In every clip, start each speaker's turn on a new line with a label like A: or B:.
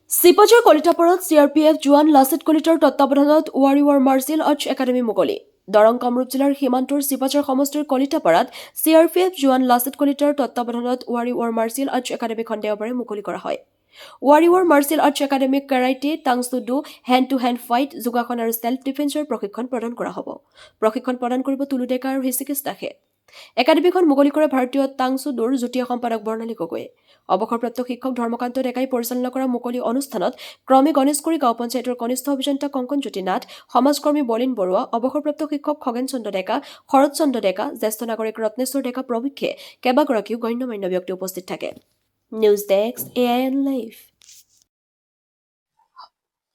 A: Sipajhar কলিতাপাৰত CRPF জোৱান লাচিত কলিতাৰ তত্বাৱধানত ৱাৰিৱাৰ মাৰ্চিয়েল আৰ্টছ একাডেমী মুকলি। দৰং কামৰূপ জিলাৰ সীমান্তৰ চিপাঝাৰ সমষ্টিৰ কলিতাপাৰাত CRPF জোৱান লাচিত কলিতাৰ তত্বাৱধানত ৱাৰিৱাৰ মাৰ্চিয়েল আৰ্টছ একাডেমীখন দেওবাৰে মুকলি কৰা হয়। ৱাৰিৱাৰ মাৰ্চিয়েল আৰ্টছ একাডেমীক karate, Tang Soo Do, hand to hand fight, যোগাসন আৰু ছেল্ফ ডিফেন্সৰ প্ৰশিক্ষণ প্ৰদান কৰা হ'ব। প্ৰশিক্ষণ প্ৰদান কৰিব তুলু ডেকা আৰু হৃষিকেশ দাসে। একাডেমীখন মুকলি কৰে ভাৰতীয় টাংছুডোৰ যুটীয়া সম্পাদক বৰ্ণালী গগৈয়ে। অৱসৰপ্ৰাপ্ত শিক্ষক ধৰ্মকান্ত ডেকাই পৰিচালনা কৰা মুকলি অনুষ্ঠানত ক্ৰমে গণেশগুৰি গাঁও পঞ্চায়তৰ কনিষ্ঠ অভিযন্তা কংকনজ্যোতি নাথ, সমাজকৰ্মী বলিন বৰুৱা, অৱসৰপ্ৰাপ্ত শিক্ষক খগেন চন্দ্ৰ ডেকা, শৰৎ চন্দ্ৰ ডেকা, জ্যেষ্ঠ নাগৰিক ৰত্নেশ্বৰ ডেকা প্ৰমুখ্যে কেইবাগৰাকীও গণ্যমান্য ব্যক্তি উপস্থিত থাকে। News desk AIN live.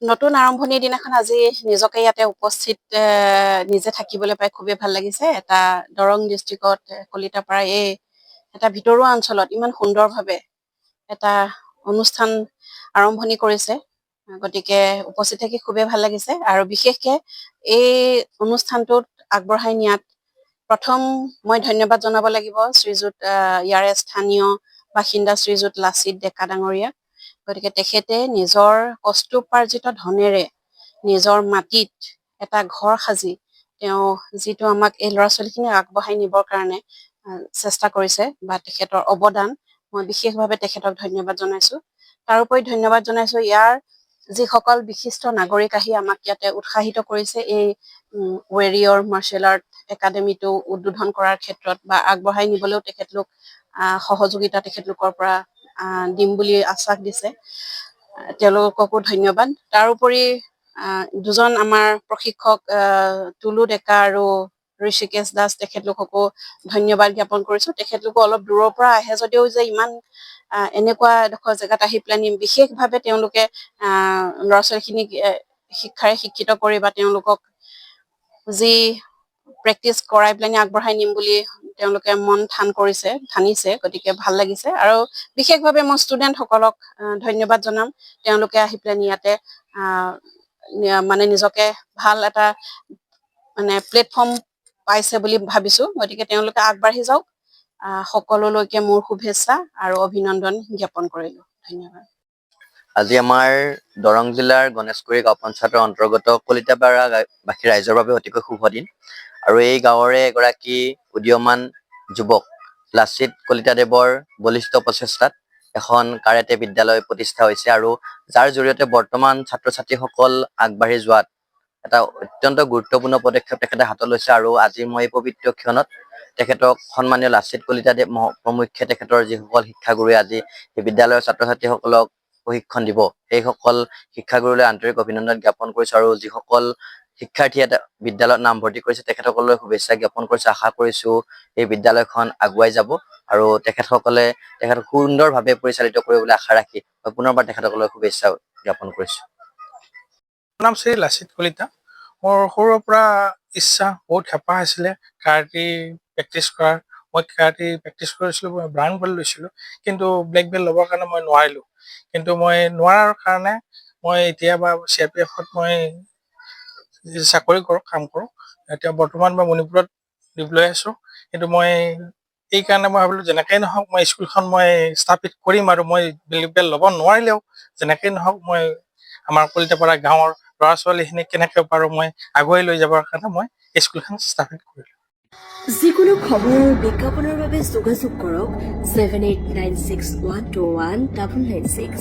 B: নতুন আৰম্ভণিৰ দিনাখন আজি নিজকে ইয়াতে উপস্থিত নিজে থাকিবলৈ পাই খুবেই ভাল লাগিছে। এটা দৰং ডিষ্ট্ৰিক্টত কলিতাপাৰা এই এটা ভিতৰুৱা অঞ্চলত ইমান সুন্দৰভাৱে এটা অনুষ্ঠান আৰম্ভণি কৰিছে। গতিকে উপস্থিত থাকি খুবেই ভাল লাগিছে আৰু বিশেষকে এই অনুষ্ঠানটোত আগবঢ়াই নিয়াত প্ৰথম মই ধন্যবাদ জনাব লাগিব শ্ৰীযুত ইয়াৰে স্থানীয় বাসিন্দা শ্ৰীযুত লাচিত ডেকা ডাঙৰীয়া। গতিকে তেখেতে নিজৰ কষ্টোপাৰ্জিত ধনেৰে নিজৰ মাটিত এটা ঘৰ সাজি তেওঁ যিটো আমাক এই ল'ৰা ছোৱালীখিনিক আগবঢ়াই নিবৰ কাৰণে চেষ্টা কৰিছে বা তেখেতৰ অৱদান, মই বিশেষভাৱে তেখেতক ধন্যবাদ জনাইছো। তাৰোপৰি ধন্যবাদ জনাইছো ইয়াৰ যিসকল বিশিষ্ট নাগৰিক আহি আমাক ইয়াতে উৎসাহিত কৰিছে এই ৱেৰিয়ৰ মাৰ্চিয়েল আৰ্ট একাডেমীটো উদ্বোধন কৰাৰ ক্ষেত্ৰত বা আগবঢ়াই নিবলৈও তেখেতলোক সহযোগিতা তেখেতলোকৰ পৰা দিম বুলি আশ্বাস দিছে। তেওঁলোককো ধন্যবাদ। তাৰোপৰি দুজন আমাৰ প্ৰশিক্ষক তুলু ডেকা আৰু হৃষিকেশ দাস, তেখেতলোককো ধন্যবাদ জ্ঞাপন কৰিছো। তেখেতলোকো অলপ দূৰৰ পৰা আহে যদিও যে ইমান এনেকুৱা এডোখৰ জেগাত আহি পেলাই বিশেষভাৱে তেওঁলোকে ল'ৰা ছোৱালীখিনিক শিক্ষাৰে শিক্ষিত কৰি বা তেওঁলোকক যি প্ৰেক্টিচ কৰাই পেলাই আগবঢ়াই নিম বুলি তেওঁলোকে মন ঠানিছে। গতিকে ভাল লাগিছে আৰু বিশেষভাৱে মই ষ্টুডেণ্টসকলক ধন্যবাদ জনাম। তেওঁলোকে আহি পেলাই ইয়াতে মানে নিজকে ভাল এটা মানে প্লেটফৰ্ম পাইছে বুলি ভাবিছো। গতিকে তেওঁলোকে আগবাঢ়ি যাওক। সকলোলৈকে মোৰ শুভেচ্ছা আৰু অভিনন্দন জ্ঞাপন কৰিলো। ধন্যবাদ।
C: আজি আমাৰ দৰং জিলাৰ গণেশগুৰি গাঁও পঞ্চায়তৰ অন্তৰ্গত কলিতাপাৰা বাসী ৰাইজৰ বাবে অতিকৈ শুভ দিন। আৰু এই গাঁৱৰে এগৰাকী উদীয়মান যুৱক লাচিত কলিতাদেৱৰ বলিষ্ঠ প্ৰচেষ্টাত এখন কাৰাটে বিদ্যালয় প্ৰতিষ্ঠা হৈছে আৰু যাৰ জৰিয়তে বৰ্তমান ছাত্ৰ ছাত্ৰীসকল আগবাঢ়ি যোৱাত এটা অত্যন্ত গুৰুত্বপূৰ্ণ পদক্ষেপ তেখেতে হাতত লৈছে। আৰু আজি মই এই পবিত্ৰ ক্ষণত তেখেতক সন্মানীয় লাচিত কলিতাদেৱ প্ৰমুখ্যে তেখেতৰ যিসকল শিক্ষাগুৰুৱে আজি এই বিদ্যালয়ৰ ছাত্ৰ ছাত্ৰীসকলক প্ৰশিক্ষণ দিব, সেইসকল শিক্ষাগুৰুলৈ আন্তৰিক অভিনন্দন জ্ঞাপন কৰিছো। আৰু যিসকল শিক্ষাৰ্থীয়ে বিদ্যালয়ত নামভৰ্তি কৰিছে তেখেতসকললৈ শুভেচ্ছা জ্ঞাপন কৰিছো। আশা কৰিছো এই বিদ্যালয়খন আগুৱাই যাব আৰু তেখেতসকলে তেখেতক সুন্দৰভাৱে পৰিচালিত কৰিবলৈ আশা ৰাখি মই পুনৰবাৰ তেখেতসকললৈ শুভেচ্ছা জ্ঞাপন কৰিছো।
D: নাম শ্ৰী লাচিত কলিতা। মোৰ সৰুৰ পৰা ইচ্ছা, বহুত হেঁপাহ আছিলে কাৰাটে প্ৰেক্টিচ কৰাৰ। মই কাৰাটে প্ৰেক্টিচ কৰিছিলোঁ, মই ব্ৰাউন বেল্ট লৈছিলোঁ, কিন্তু ব্লেক বেল্ট ল'বৰ কাৰণে মই নোৱাৰিলোঁ। কিন্তু মই নোৱাৰাৰ কাৰণে মই এতিয়া বা CRPF-ত মই চাকৰি কৰোঁ, কাম কৰোঁ। এতিয়া বৰ্তমান মই মণিপুৰত ডিপ্লয় আছোঁ। কিন্তু মই এইকাৰণে মই ভাবিলোঁ যেনেকেই নহওক মই স্কুলখন মই স্থাপিত কৰিম আৰু মই ব্লেক বেল্ট ল'ব নোৱাৰিলেও যেনেকেই নহওক মই আমাৰ কলিতাপাৰা গাঁৱৰ ল'ৰা ছোৱালীখিনিক কেনেকৈ পাৰোঁ মই আগুৱাই লৈ যাবৰ কাৰণে মই স্কুলখন স্থাপিত কৰিলোঁ।
A: যিকোনো খবৰ আৰু বিজ্ঞাপনৰ বাবে যোগাযোগ কৰক 7896121996।